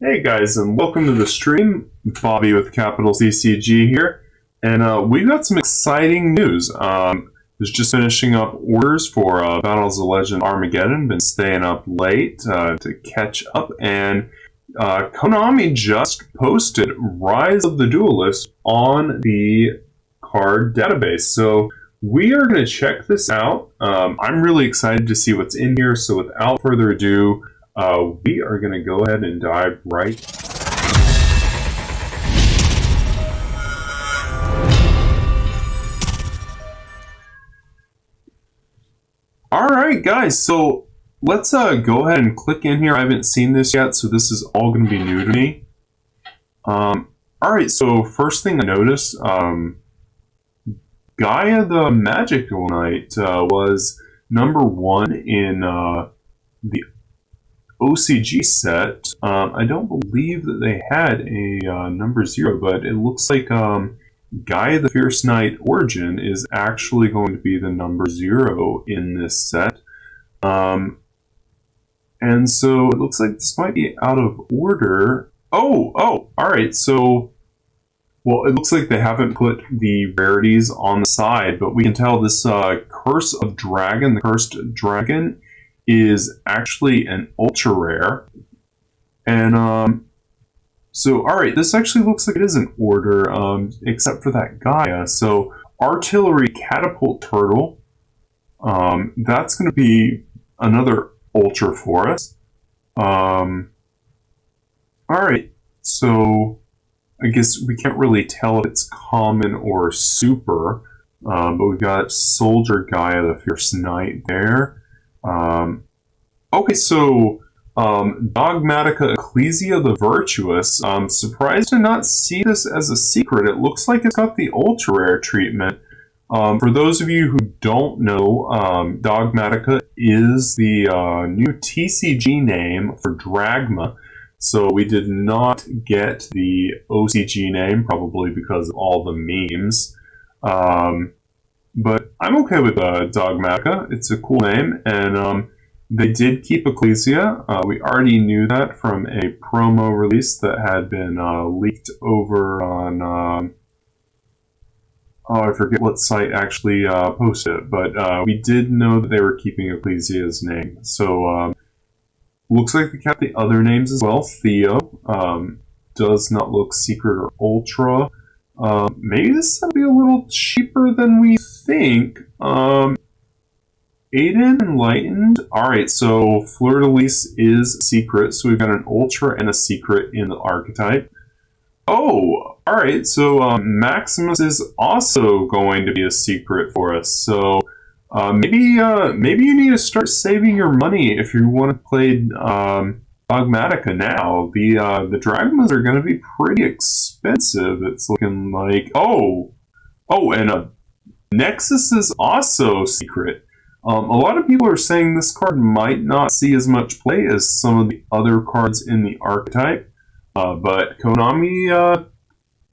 Hey guys, and welcome to the stream. Bobby with capital CCG here, and we've got some exciting news. Was just finishing up orders for Battles of Legend Armageddon. Been staying up late to catch up, and Konami just posted Rise of the Duelist on the card database. So we are going to check this out. I'm really excited to see what's in here. So without further ado, we are going to go ahead and dive right. Alright guys, so let's go ahead and click in here. I haven't seen this yet, so this is all going to be new to me. Alright, so first thing I noticed, Gaia the Magical Knight was number 1 in the OCG set. I don't believe that they had a number 0, but it looks like Gaia the Fierce Knight Origin is actually going to be the number 0 in this set. And so it looks like this might be out of order. Alright, so well, it looks like they haven't put the rarities on the side, but we can tell this Curse of Dragon, the Cursed Dragon, is actually an ultra rare. And so alright, this actually looks like it is in order, except for that Gaia. So Artillery Catapult Turtle, that's going to be another ultra for us. Alright, so I guess we can't really tell if it's common or super, but we've got Soldier Gaia the Fierce Knight there. Okay, so Dogmatika Ecclesia the Virtuous. Surprised to not see this as a secret. It looks like it's got the ultra rare treatment. For those of you who don't know, Dogmatika is the new TCG name for Dragma. So we did not get the OCG name, probably because of all the memes. But I'm okay with Dogmatika. It's a cool name, and they did keep Ecclesia. We already knew that from a promo release that had been leaked over on... I forget what site actually posted it, but we did know that they were keeping Ecclesia's name. So, looks like we kept the other names as well. Theo does not look secret or ultra. Maybe this will be a little cheaper than we think. Aiden Enlightened. Alright, so Fleurdelis is secret, so we've got an ultra and a secret in the archetype. Oh, alright, so Maximus is also going to be a secret for us. So maybe you need to start saving your money if you want to play Dogmatika now. The Dragmas are going to be pretty expensive. It's looking like and Nexus is also secret. A lot of people are saying this card might not see as much play as some of the other cards in the archetype, but Konami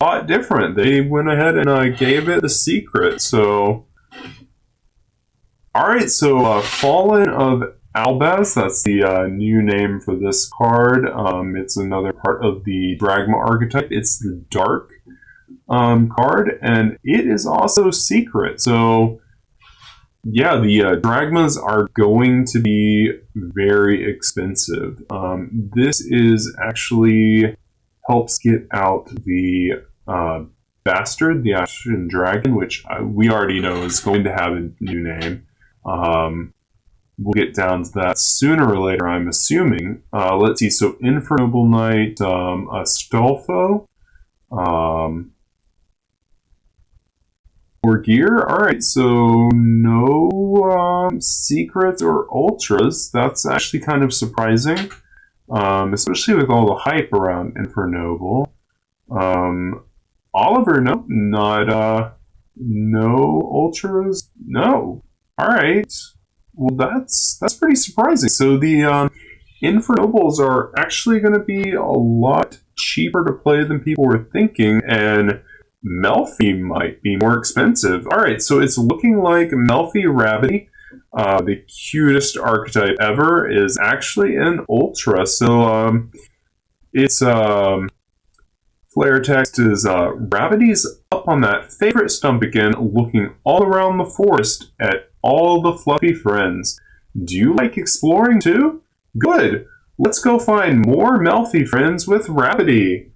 thought different. They went ahead and gave it the secret. So, alright, so Fallen of Albaz, that's the new name for this card. It's another part of the Dragma archetype. It's the Dark card, and it is also secret. So, yeah, the Dragmas are going to be very expensive. This is actually helps get out the Bastard, the Ash Dragon, which we already know is going to have a new name. We'll get down to that sooner or later, I'm assuming. Let's see, so Infernoble Knight, Astolfo, or gear. Alright, so no secrets or ultras. That's actually kind of surprising, especially with all the hype around Infernoble. Oliver, nope, no ultras, no. Alright, well that's pretty surprising. So the Infernobles are actually going to be a lot cheaper to play than people were thinking, and Melfi might be more expensive. Alright, so it's looking like Melfi Rarity, the cutest archetype ever, is actually an ultra. So Its flare text is rarities up on that favorite stump again, looking all around the forest at all the fluffy friends. Do you like exploring too? Good! Let's go find more Melfi friends with rarity.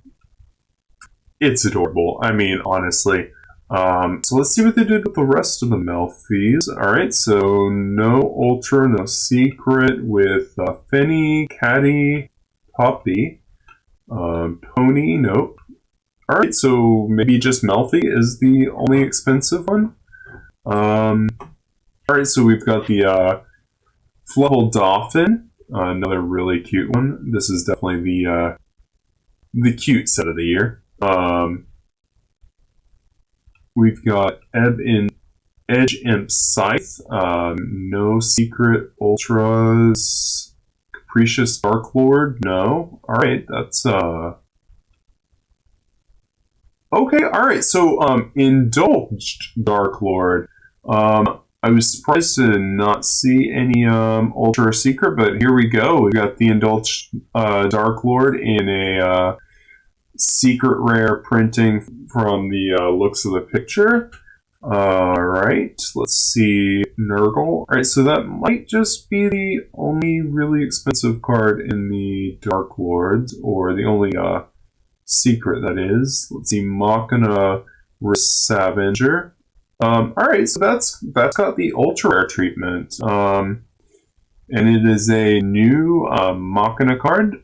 It's adorable. I mean, honestly. So let's see what they did with the rest of the Melfis. Alright, so no Ultra, no Secret with Finny, Caddy, Poppy, Pony, nope. Alright, so maybe just Melfi is the only expensive one. Alright, so we've got the Flubble Dolphin, another really cute one. This is definitely the cute set of the year. We've got Edge Imp Scythe, no Secret Ultras, Capricious Dark Lord, no. Alright, that's okay, alright, so Indulged Dark Lord. I was surprised to not see any Ultra Secret, but here we go. We got the Indulged Dark Lord in a secret rare printing from the looks of the picture. Alright, let's see. Nurgle. Alright, so that might just be the only really expensive card in the Dark Lords, or the only secret, that is. Let's see. Machina Scavenger. Alright, so that's got the ultra rare treatment. And it is a new Machina card.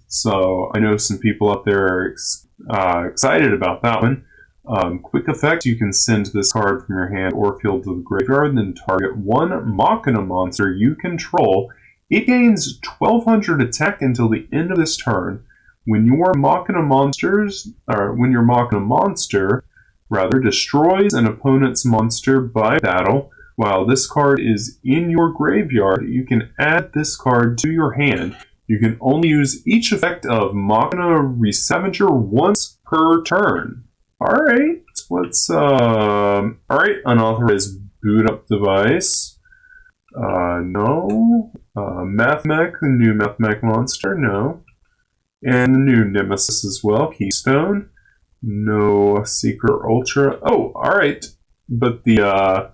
So I know some people out there are excited about that one. Quick effect, you can send this card from your hand or field to the graveyard, then target one Machina monster you control. It gains 1200 attack until the end of this turn. When your Machina monster destroys an opponent's monster by battle, while this card is in your graveyard, you can add this card to your hand. You can only use each effect of Machina Scavenger once per turn. Alright, let's alright, unauthorized boot up device. No. Mathmech, the new Mathmech monster, no. And the new Nemesis as well, Keystone. No Secret Ultra. Oh, alright. But the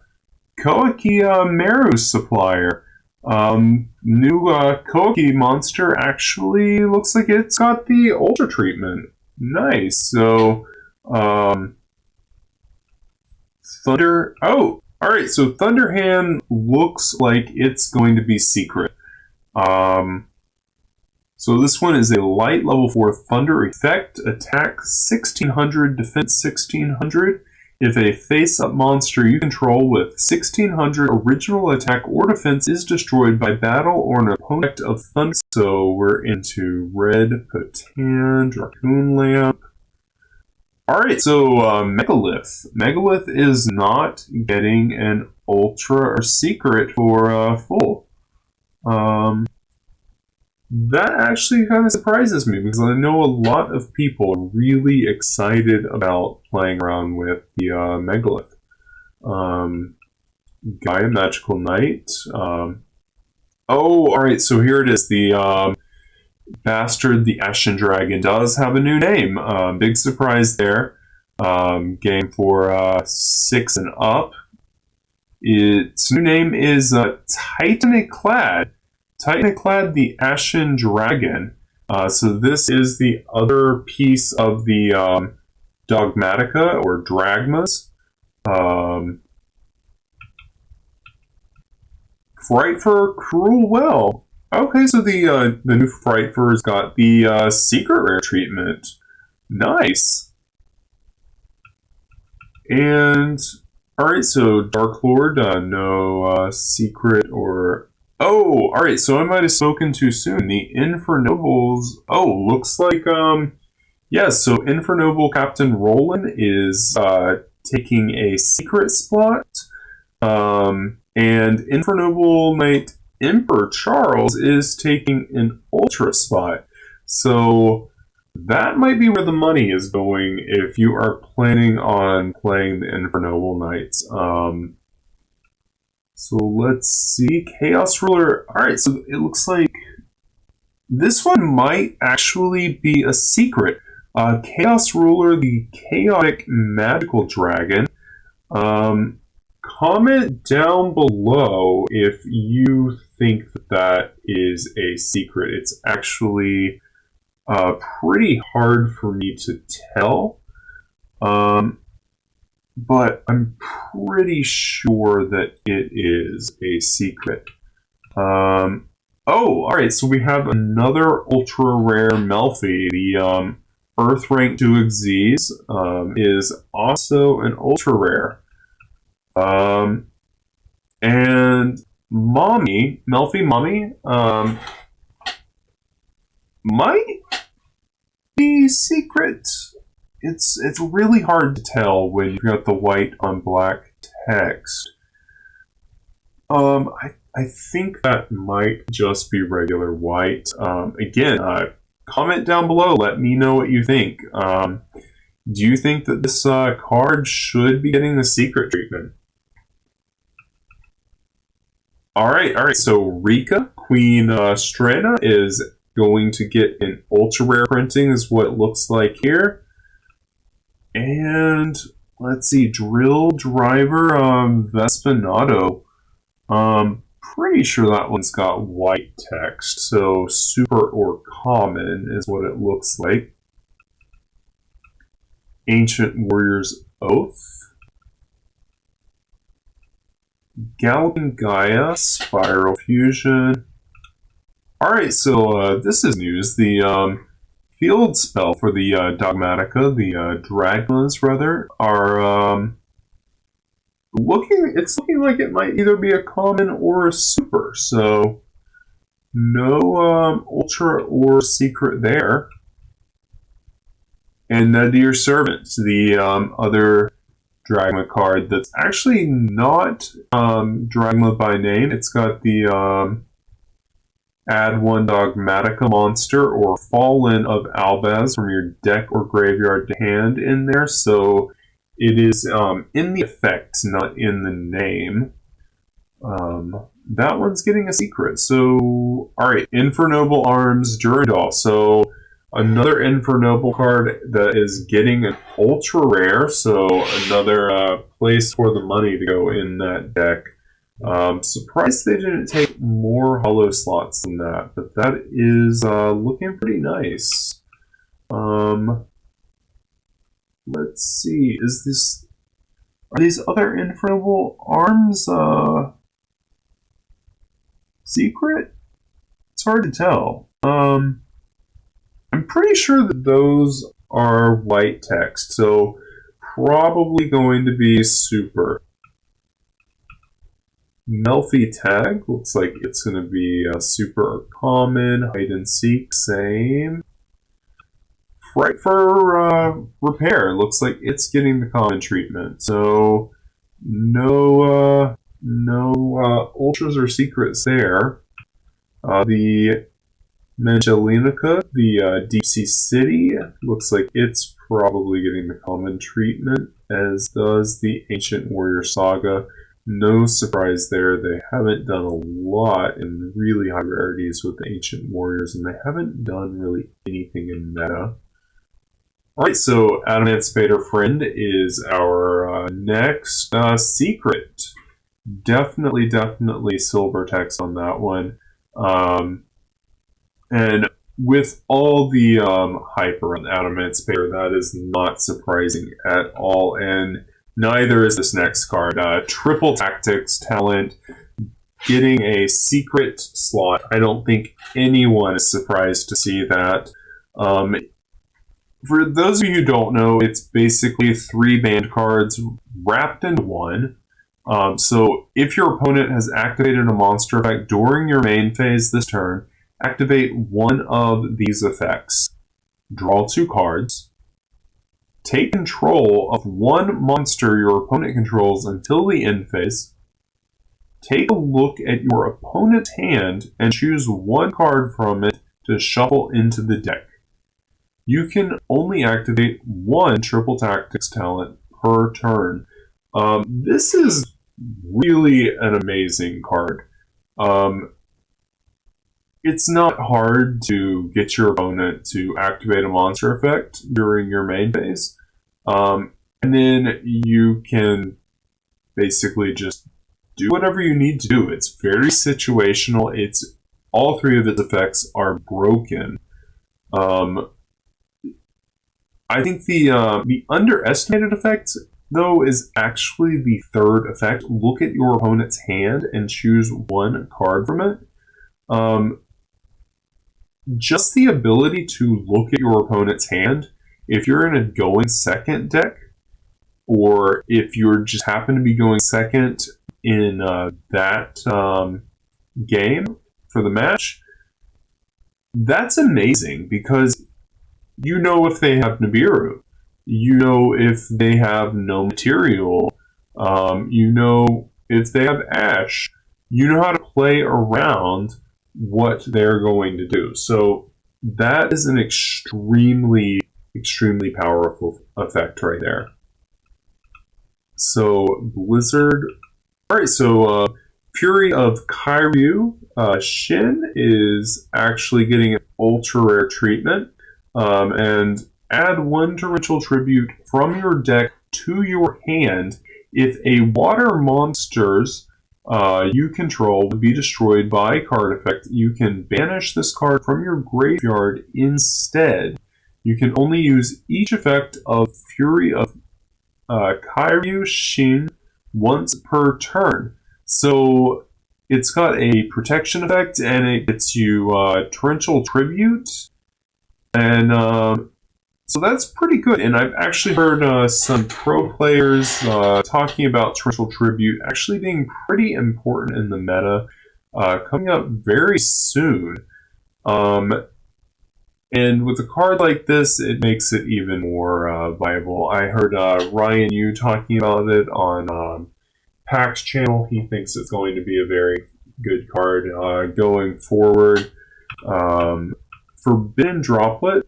Koiki Meru supplier. New Koiki monster actually looks like it's got the Ultra treatment. Nice. So, Thunder. Oh, alright. So Thunderhand looks like it's going to be secret. So this one is a light level 4 Thunder effect, attack 1600, defense 1600. If a face-up monster you control with 1600 original attack or defense is destroyed by battle or an opponent of Thunder. So we're into Red, Patan, Dracoon Lamp. Alright, so Megalith. Megalith is not getting an Ultra or Secret for full. That actually kind of surprises me, because I know a lot of people are really excited about playing around with the Megalith. Gaia Magical Knight. Oh, alright, so here it is. The Bastard the Ash Dragon does have a new name. Big surprise there. Game for 6 and up. Its new name is Titaniklad the Ash Dragon. So this is the other piece of the Dogmatika or Dragmas. Frightfur Cruel Well. Okay, so the new Frightfur's got the secret rare treatment. Nice. And alright, so Dark Lord, no secret or... Oh, alright, so I might have spoken too soon. The Infernobles... Oh, looks like, yes, so Infernoble Captain Roland is taking a secret spot. And Infernoble Knight Emperor Charles is taking an Ultra spot. So that might be where the money is going if you are planning on playing the Infernoble Knights. So let's see. Chaos Ruler. Alright, so it looks like This one might actually be a secret. Chaos Ruler, the Chaotic Magical Dragon. Comment down below if you think that is a secret. It's actually pretty hard for me to tell. But I'm pretty sure that it is a secret. Alright, so we have another ultra rare Melfi. The Earth Rank 2 Xyz is also an ultra rare. And Melfi Mommy, might be secret. It's really hard to tell when you've got the white on black text. I think that might just be regular white. Again, comment down below. Let me know what you think. Do you think that this card should be getting the secret treatment? Alright, so Rika, Queen Strena, is going to get an ultra rare printing, is what it looks like here. And let's see, Drill Driver Vespinato. Pretty sure that one's got white text, so super or common is what it looks like. Ancient Warrior's Oath. Galloping Gaia, Spiral Fusion. Alright, so this is news. The field spell for the Dogmatika, the Dragmas rather, are it's looking like it might either be a common or a super, so no ultra or secret there. And Nadir Servant, the other Dragma card that's actually not Dragma by name. It's got the add one Dogmatika monster or Fallen of Albaz from your deck or graveyard to hand in there, so it is in the effect, not in the name. That one's getting a secret. So, alright, Infernoble Arms Durandal. So, another Infernoble card that is getting an ultra rare, so another place for the money to go in that deck. Surprised they didn't take more hollow slots than that, but that is looking pretty nice. Let's see, are these other Infernoble Arms secret? It's hard to tell. I'm pretty sure that those are white text, so probably going to be super. Melfi Tag, looks like it's going to be super or common. Hide and Seek, same. Frightfur Repair, looks like it's getting the common treatment. So, no ultras or secrets there. The Mangelinica, the Deep Sea City, looks like it's probably getting the common treatment, as does the Ancient Warrior Saga. No surprise there, they haven't done a lot in really high rarities with the Ancient Warriors, and they haven't done really anything in meta. Alright, so Adamancipator Friend is our next secret. Definitely silver text on that one. And with all the hype around Adamancipator, that is not surprising at all, and neither is this next card. Triple Tactics Talent, getting a secret slot. I don't think anyone is surprised to see that. For those of you who don't know, it's basically 3 banned cards wrapped into one. So if your opponent has activated a monster effect during your main phase this turn, activate one of these effects. Draw 2 cards. Take control of one monster your opponent controls until the end phase. Take a look at your opponent's hand and choose one card from it to shuffle into the deck. You can only activate one Triple Tactics talent per turn. This is really an amazing card. it's not hard to get your opponent to activate a monster effect during your main phase. And then you can basically just do whatever you need to do. It's very situational. It's all three of its effects are broken. I think the underestimated effect, though, is actually the third effect. Look at your opponent's hand and choose one card from it. Just the ability to look at your opponent's hand, if you're in a going second deck, or if you just happen to be going second in that game for the match, that's amazing because you know if they have Nibiru, you know if they have no material, you know if they have Ash, you know how to play around what they're going to do. So that is an extremely, extremely powerful effect right there. So Blizzard. Alright, so Fury of Kyryu Shin is actually getting an ultra rare treatment. And add 1 torrential tribute from your deck to your hand if a water monsters you control would be destroyed by a card effect. You can banish this card from your graveyard instead. You can only use each effect of Fury of Kyryu Shin once per turn. So it's got a protection effect and it gets you torrential tribute. And so that's pretty good. And I've actually heard some pro players talking about torrential tribute actually being pretty important in the meta, coming up very soon. And with a card like this, it makes it even more viable. I heard Ryan Yu talking about it on PAX channel. He thinks it's going to be a very good card going forward. Forbidden Droplet,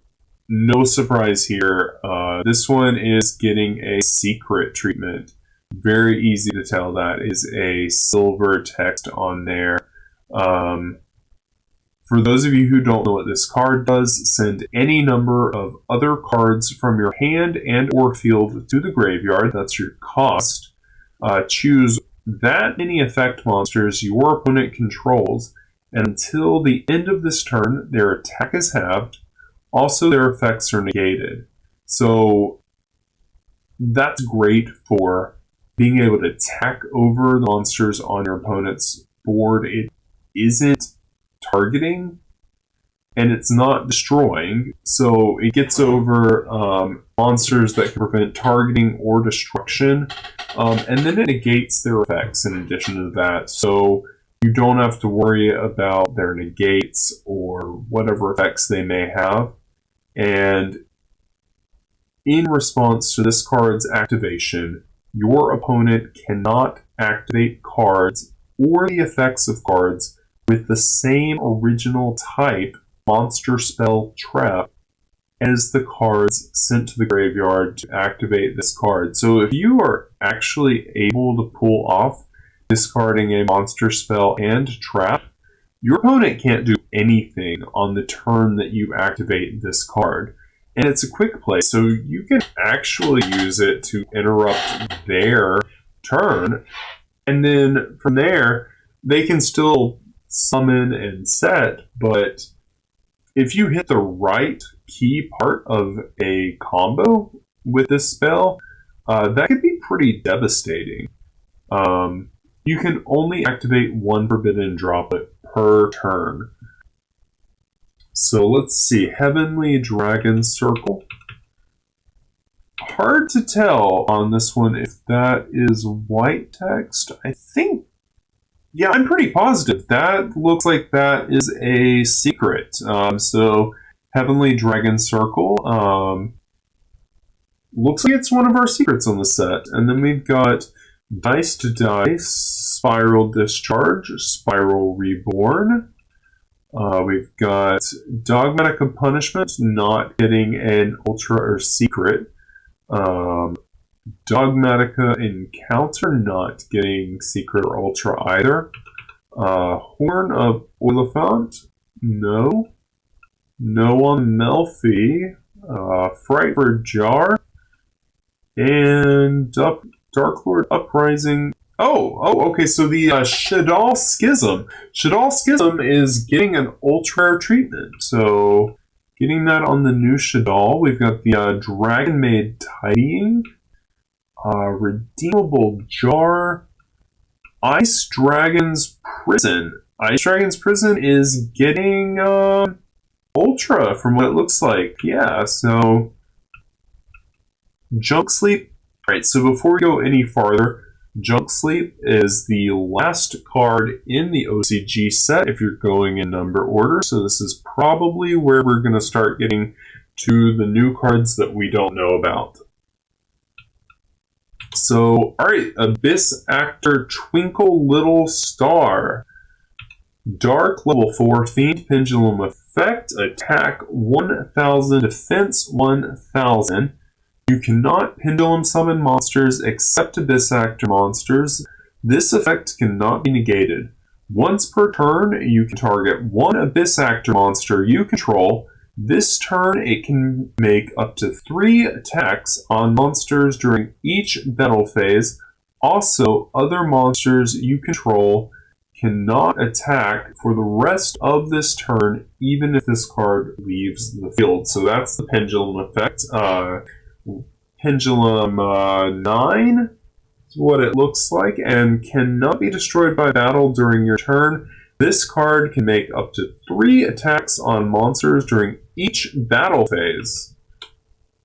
no surprise here. This one is getting a secret treatment. Very easy to tell that is a silver text on there. For those of you who don't know what this card does, send any number of other cards from your hand and or field to the graveyard. That's your cost. Choose that many effect monsters your opponent controls, and until the end of this turn, their attack is halved. Also, their effects are negated. So that's great for being able to attack over the monsters on your opponent's board. It isn't targeting, and it's not destroying, so it gets over monsters that can prevent targeting or destruction, and then it negates their effects in addition to that, so you don't have to worry about their negates or whatever effects they may have. And in response to this card's activation, your opponent cannot activate cards or the effects of cards with the same original type monster spell trap as the cards sent to the graveyard to activate this card. So if you are actually able to pull off discarding a monster spell and trap, your opponent can't do anything on the turn that you activate this card. And it's a quick play, so you can actually use it to interrupt their turn, and then from there, they can still summon and set, but if you hit the right key part of a combo with this spell, that could be pretty devastating. You can only activate 1 Forbidden Droplet per turn. So let's see, Heavenly Dragon Circle. Hard to tell on this one if that is white text. I think, yeah, I'm pretty positive. That looks like that is a secret. So Heavenly Dragon Circle looks like it's one of our secrets on the set. And then we've got Dice to Dice, Spiral Discharge, Spiral Reborn. We've got Dogmatika Punishment, not getting an Ultra or Secret. Dogmatika Encounter, not getting Secret or Ultra either. Horn of Oliphant, No. No on Melfi. Frightfur Jar. And Dark Lord Uprising. Oh, okay, so the Shadal Schism. Shadal Schism is getting an ultra rare treatment. So, getting that on the new Shadal. We've got the Dragon Maid Tidying. Redeemable Jar. Ice Dragon's Prison. Ice Dragon's Prison is getting ultra from what it looks like. Yeah, so Junk Sleep. Alright, so before we go any farther, Junk Sleep is the last card in the OCG set if you're going in number order. So this is probably where we're going to start getting to the new cards that we don't know about. So, alright, Abyss Actor Twinkle Little Star. Dark level 4 Fiend Pendulum Effect. Attack 1000, Defense 1000. You cannot pendulum summon monsters except Abyss Actor monsters. This effect cannot be negated. Once per turn, you can target one Abyss Actor monster you control. This turn, it can make up to 3 attacks on monsters during each battle phase. Also, other monsters you control cannot attack for the rest of this turn, even if this card leaves the field. So that's the Pendulum effect. Pendulum 9 is what it looks like, and cannot be destroyed by battle during your turn. This card can make up to 3 attacks on monsters during each battle phase.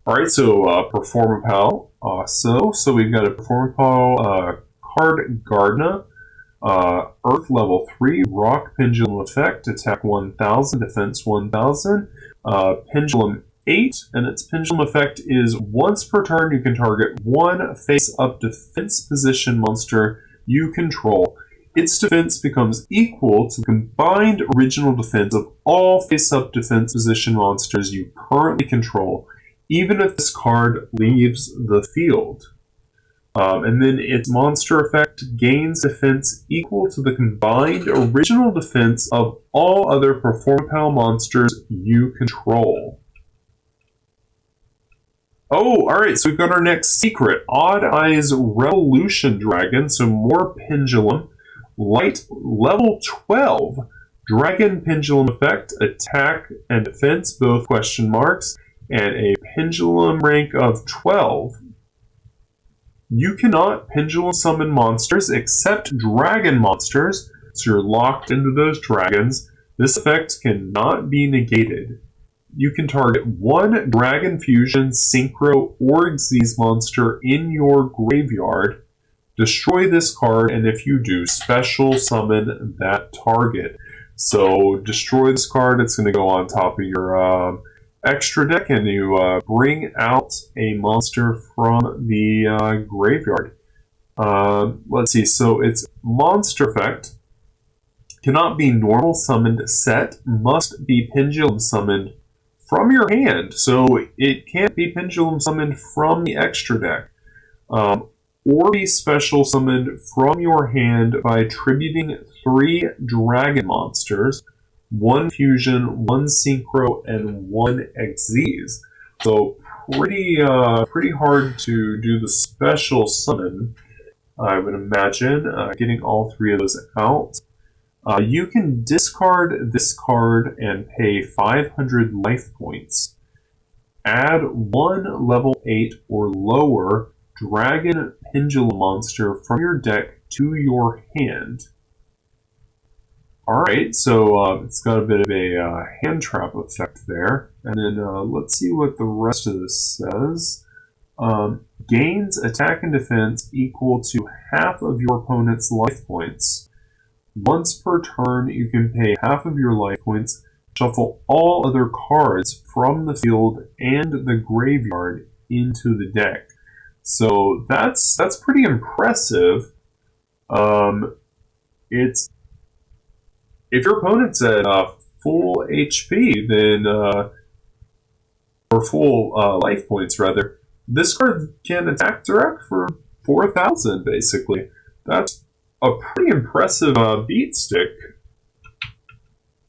Alright, so Performapal. So we've got a Performapal card Gardna. Earth level 3, Rock Pendulum Effect, attack 1000, defense 1000. Pendulum 8, and its Pendulum Effect is once per turn you can target one face-up defense position monster you control. Its defense becomes equal to the combined original defense of all face-up defense position monsters you currently control, even if this card leaves the field. And then its monster effect gains defense equal to the combined original defense of all other Performapal monsters you control. Oh, alright, so we've got our next secret. Odd Eyes Revolution Dragon, so more Pendulum. Light level 12. Dragon Pendulum Effect, attack and defense, both question marks, and a Pendulum rank of 12. You cannot pendulum summon monsters except dragon monsters, so you're locked into those dragons. This effect cannot be negated. You can target one Dragon Fusion, Synchro, or Xyz monster in your graveyard. Destroy this card, and if you do, special summon that target. So destroy this card, it's going to go on top of your extra deck, and you bring out a monster from the graveyard. Let's see, so its monster effect cannot be normal summoned set, must be pendulum summoned from your hand. So it can't be pendulum summoned from the extra deck. Or be special summoned from your hand by attributing 3 dragon monsters, 1 fusion, 1 synchro, and 1 Xyz. So pretty hard to do the special summon, I would imagine, getting all 3 of those out. You can discard this card and pay 500 life points. Add 1 level 8 or lower Dragon Pendulum monster from your deck to your hand. Alright, so it's got a bit of a hand trap effect there. And then let's see what the rest of this says. Gains attack and defense equal to half of your opponent's life points. Once per turn, you can pay half of your life points, shuffle all other cards from the field and the graveyard into the deck. So that's pretty impressive. It's if your opponent's at full HP, then or full life points rather, this card can attack direct for 4,000 basically. That's a pretty impressive beat stick.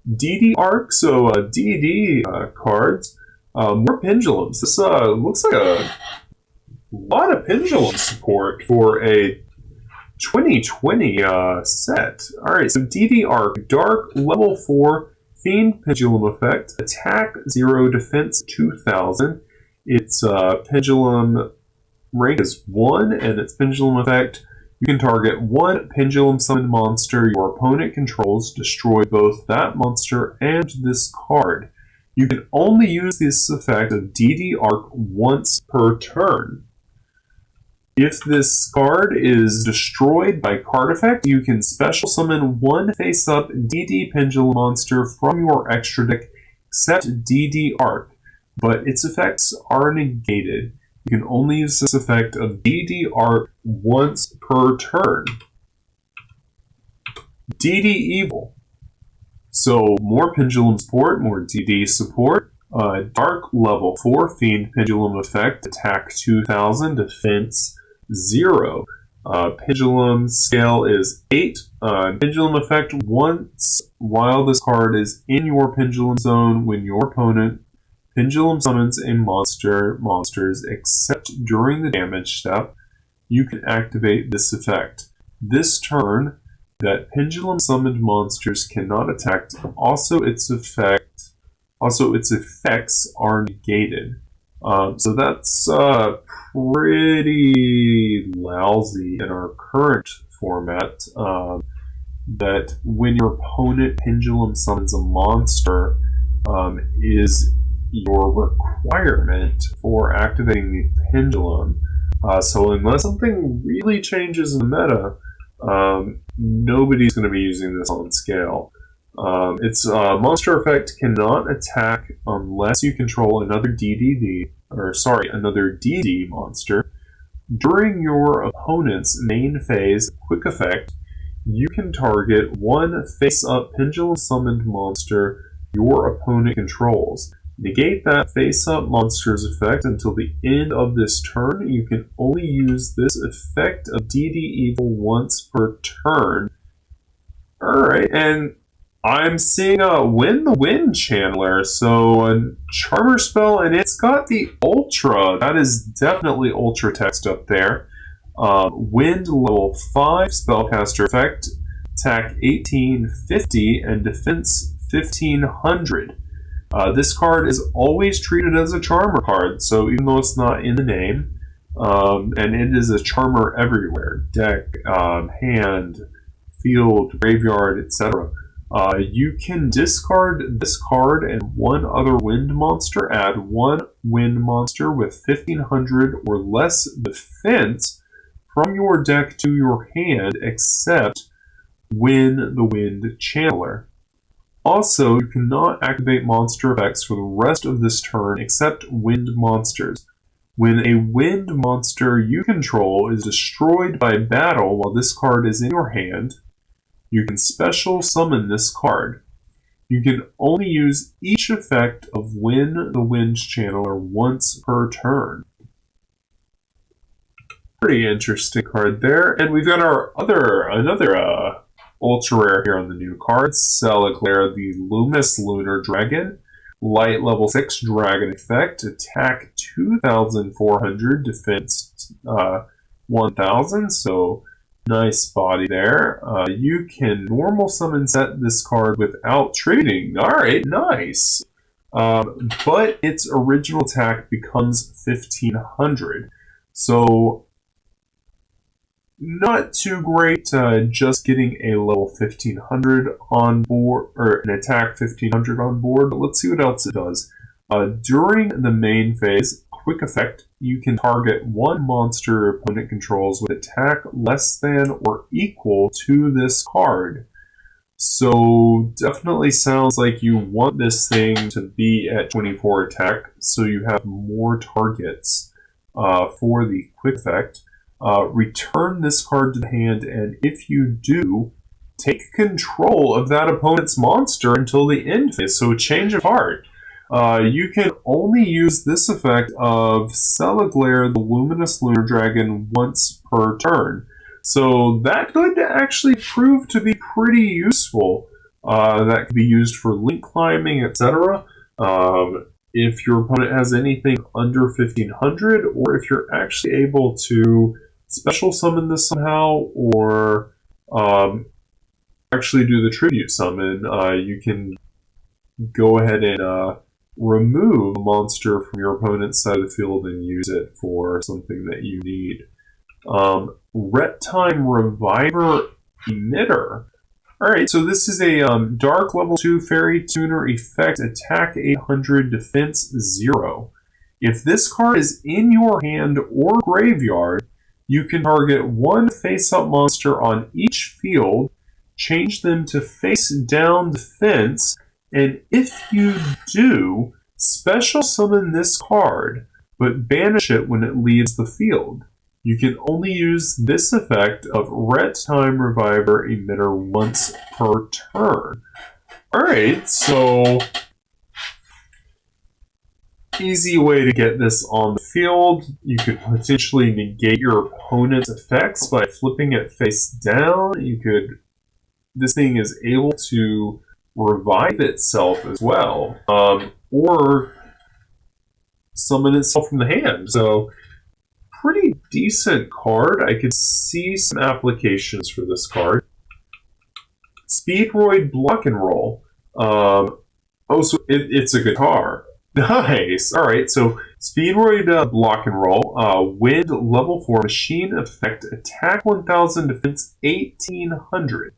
DD arc, so DD cards, more pendulums. This looks like a lot of pendulum support for a 2020 set. Alright, so DD arc, dark, level 4, Fiend Pendulum Effect, attack 0, defense 2000. Its pendulum rank is 1, and its pendulum effect, you can target one pendulum summoned monster your opponent controls, destroy both that monster and this card. You can only use this effect of DD arc once per turn. If this card is destroyed by card effect, you can special summon one face-up DD Pendulum monster from your extra deck, except DD Arc, but its effects are negated. You can only use this effect of DD Arc once per turn. DD Evil. So, more Pendulum support, more DD support. Dark level 4, Fiend Pendulum effect, attack 2000, defense 0. Pendulum scale is 8. Pendulum effect once while this card is in your pendulum zone when your opponent pendulum summons a monsters except during the damage step, you can activate this effect. This turn, that pendulum summoned monsters cannot attack. Also its effects are negated. So that's pretty lousy in our current format. That when your opponent pendulum summons a monster is your requirement for activating the pendulum. So unless something really changes in the meta, nobody's going to be using this on scale. Its monster effect cannot attack unless you control another DD monster. During your opponent's main phase quick effect, you can target one face-up pendulum summoned monster your opponent controls. Negate that face-up monster's effect until the end of this turn. You can only use this effect of DD Evil once per turn. Alright, and I'm seeing a Wynn the Wynn channeler, so a Charmer spell, and it's got the Ultra. That is definitely Ultra text up there. Wind level 5, spellcaster effect, attack 1850, and defense 1500. This card is always treated as a Charmer card, so even though it's not in the name, and it is a Charmer everywhere, deck, hand, field, graveyard, etc. You can discard this card and one other wind monster, add one wind monster with 1500 or less defense from your deck to your hand, except Wynn the Wind Channeler. Also, you cannot activate monster effects for the rest of this turn except wind monsters. When a wind monster you control is destroyed by battle while this card is in your hand, you can special summon this card. You can only use each effect of Wynn the Wind Channeler once per turn. Pretty interesting card there. And we've got our another ultra rare here on the new cards. Titaniklad the Luminous Lunar Dragon. Light level 6 dragon effect. Attack 2,400. Defense 1,000. So nice body there. You can normal summon set this card without trading. Alright, nice. But its original attack becomes 1,500. So not too great, just getting a level 1500 on board, or an attack 1500 on board, but let's see what else it does. During the main phase, quick effect, you can target one monster your opponent controls with attack less than or equal to this card. So definitely sounds like you want this thing to be at 24 attack, so you have more targets for the quick effect. Return this card to the hand, and if you do, take control of that opponent's monster until the end phase, so a change of heart. You can only use this effect of Titaniklad the Luminous Lunar Dragon once per turn. So that could actually prove to be pretty useful that can be used for link climbing, etc. If your opponent has anything under 1500, or if you're actually able to special summon this somehow, or actually do the tribute summon, you can go ahead and remove a monster from your opponent's side of the field and use it for something that you need. Ret-Time Reviver Emitter. Alright, so this is a Dark Level 2 Fairy Tuner effect, attack 800, defense 0. If this card is in your hand or graveyard, you can target one face-up monster on each field, change them to face-down defense, and if you do, special summon this card, but banish it when it leaves the field. You can only use this effect of Ret-Time Reviver Emitter once per turn. Alright, so easy way to get this on the field. You could potentially negate your opponent's effects by flipping it face down. This thing is able to revive itself as well, or summon itself from the hand. So pretty decent card. I could see some applications for this card. Speedroid Block and Roll. So it's a good card. Nice. Alright, so Speedroid Block and Roll. Wind level 4 machine effect, attack 1000, defense 1800.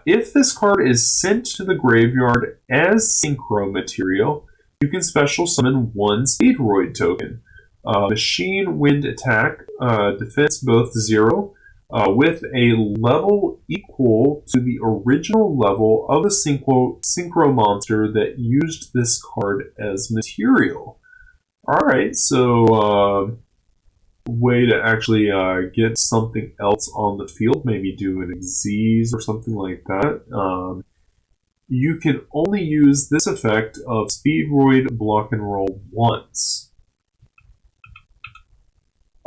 If this card is sent to the graveyard as synchro material, you can special summon one Speedroid token. Machine Wind attack, defense both 0, with a level equal to the original level of a synchro monster that used this card as material. Alright, so way to actually get something else on the field, maybe do an Xyz or something like that. You can only use this effect of Speedroid Block and Roll once.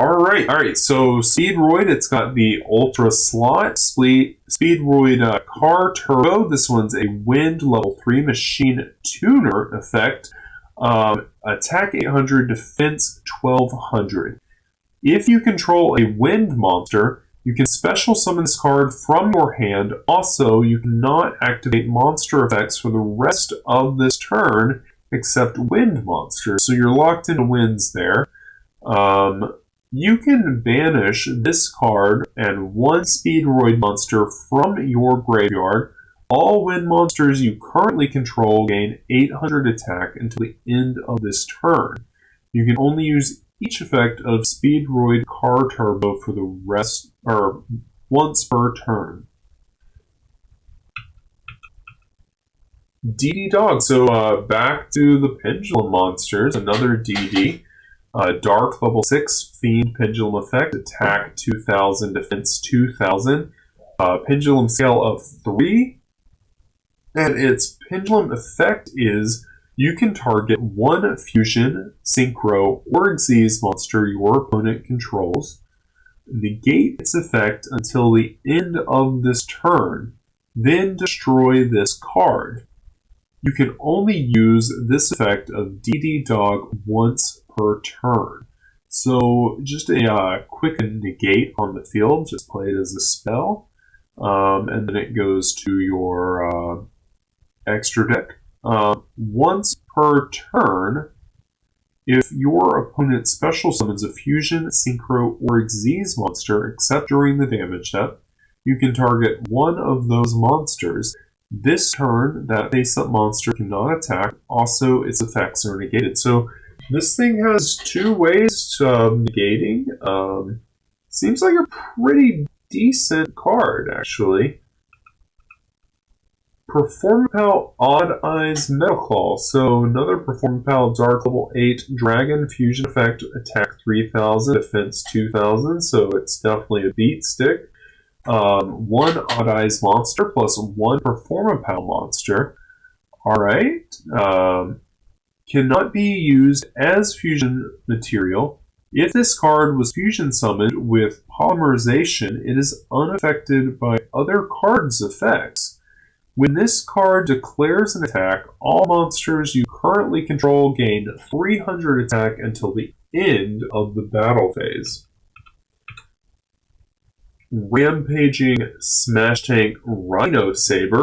Alright, so Speedroid, it's got the Ultra slot. Speedroid Car Turbo, this one's a Wind level 3 machine tuner effect. Attack 800, defense 1200. If you control a Wind monster, you can special summon this card from your hand. Also, you cannot activate monster effects for the rest of this turn except Wind monsters, so you're locked into Winds there. You can banish this card and one Speedroid monster from your graveyard. All Wind monsters you currently control gain 800 attack until the end of this turn. You can only use each effect of Speedroid Car Turbo for the rest, or once per turn. DD Dog. So back to the Pendulum monsters. Another DD. Dark level 6 Fiend Pendulum effect, attack 2000, defense 2000. Pendulum scale of 3. And its pendulum effect is you can target one fusion, synchro, or Xyz monster your opponent controls, negate its effect until the end of this turn, then destroy this card. You can only use this effect of DD Dog once per turn. So just a quick negate on the field, just play it as a spell, and then it goes to your extra deck. Once per turn, if your opponent special summons a fusion, synchro, or Xyz monster, except during the damage step, you can target one of those monsters. This turn, that face-up monster cannot attack. Also, its effects are negated. So this thing has two ways of negating. Seems like a pretty decent card, actually. Performapal Odd Eyes Metaclaw. So another Performapal Dark Level 8 Dragon Fusion Effect, attack 3000, defense 2000. So it's definitely a beat stick. One Odd Eyes monster plus one Performapal monster. Alright. Cannot be used as fusion material. If this card was fusion summoned with polymerization, it is unaffected by other cards' effects. When this card declares an attack, all monsters you currently control gain 300 attack until the end of the battle phase. Rampaging Smash Tank Rhino Saber.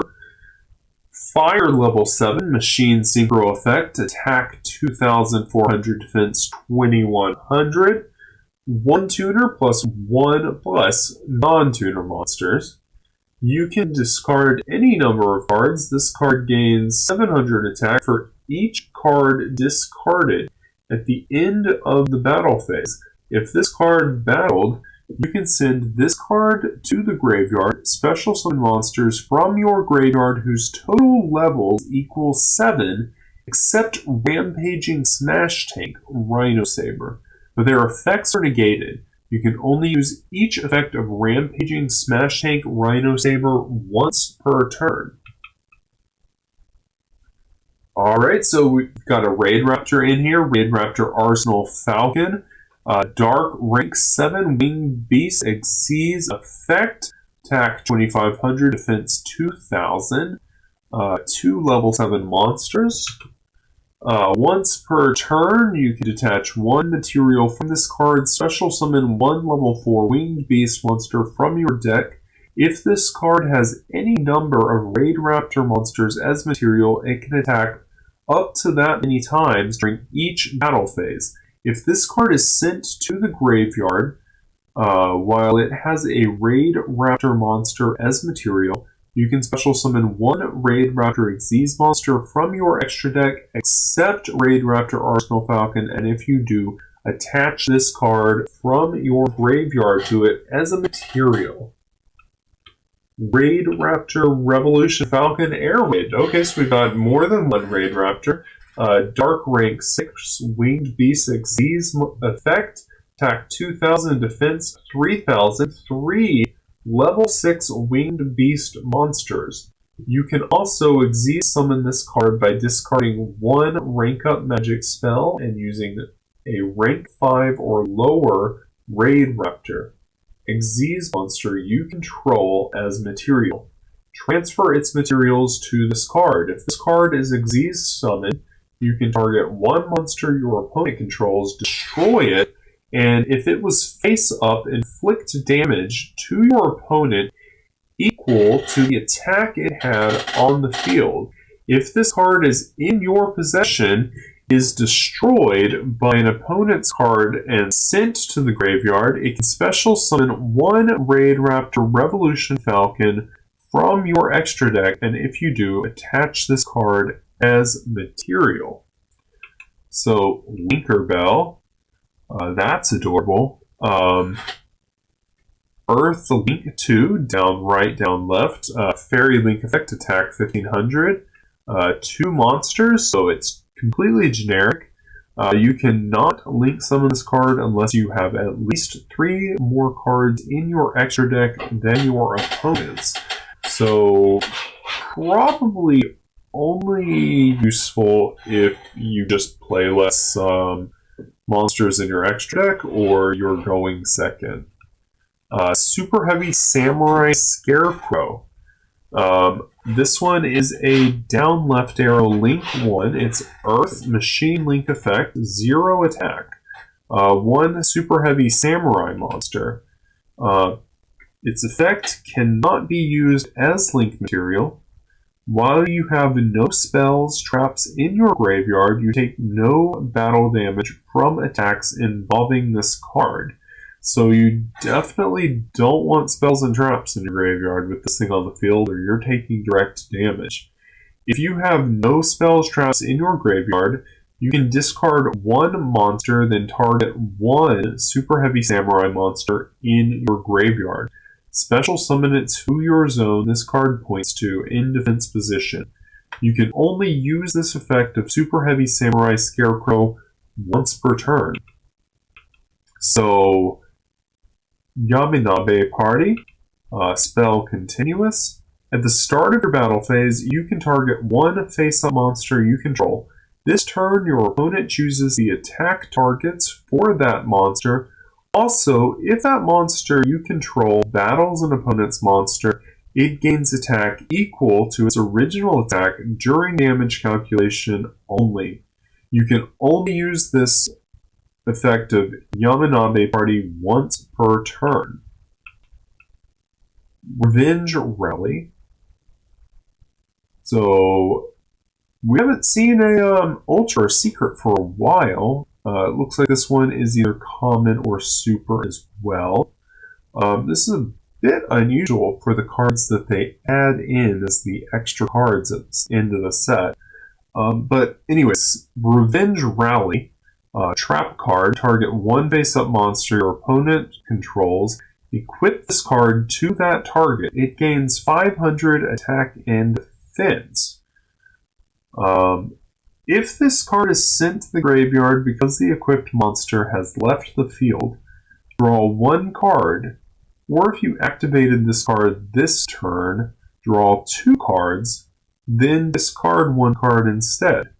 Fire level 7, Machine Synchro Effect, Attack 2400, Defense 2100. 1 tuner plus 1 plus non-tuner monsters. You can discard any number of cards. This card gains 700 attack for each card discarded at the end of the battle phase. If this card battled, you can send this card to the graveyard, special summon monsters from your graveyard whose total levels equal 7, except Rampaging Smash Tank Rhino Saber. But their effects are negated. You can only use each effect of Rampaging Smash Tank Rhino Saber once per turn. Alright, so we've got a Raid Raptor in here. Raid Raptor Arsenal Falcon. Dark Rank 7 Winged Beast Exceeds Effect. Attack 2500, Defense 2000. 2 level 7 monsters. Once per turn, you can detach 1 material from this card, special summon 1 level 4 Winged Beast monster from your deck. If this card has any number of Raid Raptor monsters as material, it can attack up to that many times during each battle phase. If this card is sent to the graveyard, while it has a Raid Raptor monster as material, you can special summon 1 Raid Raptor Xyz monster from your extra deck, except Raid Raptor Arsenal Falcon, and if you do, attach this card from your graveyard to it as a material. Raid Raptor Revolution Falcon Air Raid. Okay, so we've got more than 1 Raid Raptor. Dark Rank 6 Winged Beast Xyz Effect. Attack 2000, Defense 3000. 3 Level 6 Winged Beast monsters. You can also Xyz summon this card by discarding 1 rank up magic spell and using a rank 5 or lower Raid Raptor Xyz monster you control as material. Transfer its materials to this card. If this card is Xyz summoned, you can target 1 monster your opponent controls, destroy it, and if it was face up, inflict damage to your opponent equal to the attack it had on the field. If this card is in your possession, is destroyed by an opponent's card and sent to the graveyard, it can special summon 1 Raid Raptor Revolution Falcon from your extra deck, and if you do, attach this card as material. So, Linkerbell. That's adorable. Earth Link 2, down right, down left. Fairy Link Effect, attack 1500. 2 monsters, so it's completely generic. You cannot link summon this card unless you have at least 3 more cards in your extra deck than your opponent's. So, probably only useful if you just play less monsters in your extra deck, or you're going second. Super Heavy Samurai Scarecrow. This one is a down left arrow link 1. It's Earth Machine Link Effect, 0 attack. 1 Super Heavy Samurai monster. Its effect cannot be used as link material. While you have no spells, traps in your graveyard, you take no battle damage from attacks involving this card. So you definitely don't want spells and traps in your graveyard with this thing on the field, or you're taking direct damage. If you have no spells, traps in your graveyard, you can discard 1 monster, then target 1 Super Heavy Samurai monster in your graveyard. Special summon it to your zone this card points to in defense position. You can only use this effect of Super Heavy Samurai Scarecrow once per turn. So, Yaminabe Party, spell continuous. At the start of your battle phase, you can target 1 face-up monster you control. This turn, your opponent chooses the attack targets for that monster. Also, if that monster you control battles an opponent's monster, it gains attack equal to its original attack during damage calculation only. You can only use this effect of Yamanabe Party once per turn. Revenge Rally. So we haven't seen a Ultra or Secret for a while. It looks like this one is either common or super as well. This is a bit unusual for the cards that they add in as the extra cards at the end of the set. But anyways, Revenge Rally. Trap card. Target one face-up monster your opponent controls. Equip this card to that target. It gains 500 attack and defense. If this card is sent to the graveyard because the equipped monster has left the field, draw one card, or if you activated this card this turn, draw two cards, then discard one card instead.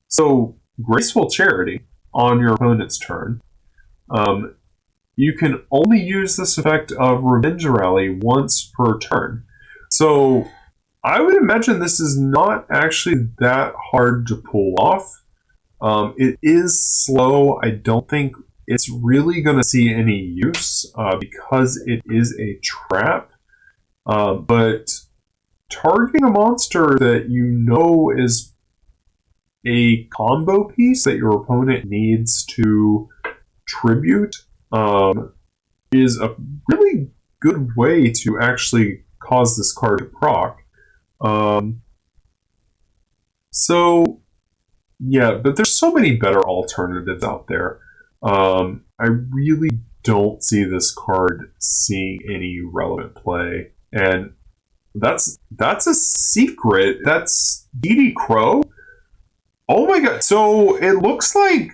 So, Graceful Charity on your opponent's turn. You can only use this effect of Revenge Rally once per turn. So, I would imagine this is not actually that hard to pull off. It is slow. I don't think it's really going to see any use because it is a trap. But targeting a monster that you know is a combo piece that your opponent needs to tribute is a really good way to actually cause this card to proc. So, yeah, but there's so many better alternatives out there. I really don't see this card seeing any relevant play. And that's a secret. That's DD Crow. Oh my god. So it looks like,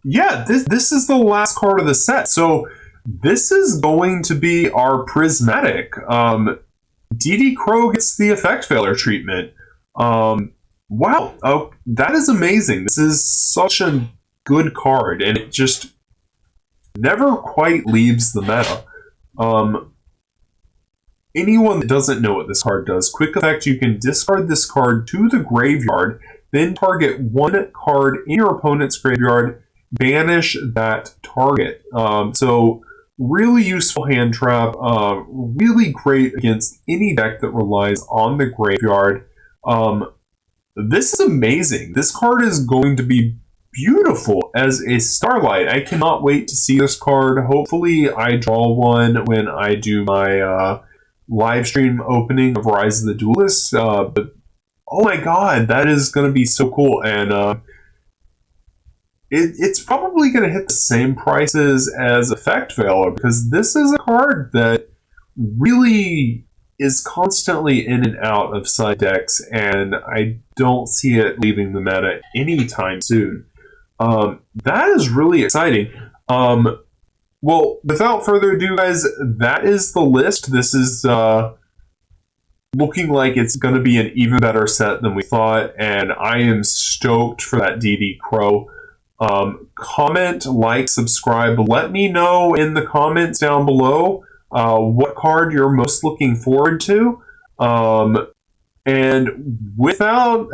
yeah, this is the last card of the set. So this is going to be our Prismatic. DD Crow gets the effect failure treatment. Wow. Oh, that is amazing. This is such a good card, and it just never quite leaves the meta. Anyone that doesn't know what this card does, quick effect, you can discard this card to the graveyard, then target one card in your opponent's graveyard, banish that target. So really useful hand trap, really great against any deck that relies on the graveyard. This is amazing. This card is going to be beautiful as a Starlight. I cannot wait to see this card. Hopefully I draw one when I do my live stream opening of Rise of the Duelists. But oh my god, that is going to be so cool. And it's probably going to hit the same prices as Effect Failure, because this is a card that really is constantly in and out of side decks, and I don't see it leaving the meta anytime soon. That is really exciting. Well, without further ado, guys, that is the list. This is looking like it's going to be an even better set than we thought, and I am stoked for that DD Crow. Comment, like, subscribe. Let me know in the comments down below what card you're most looking forward to. And without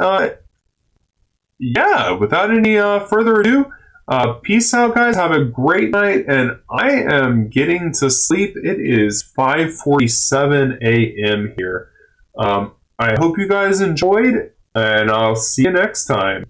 any further ado, peace out, guys. Have a great night, and I am getting to sleep. It is 5:47 a.m. here. I hope you guys enjoyed, and I'll see you next time.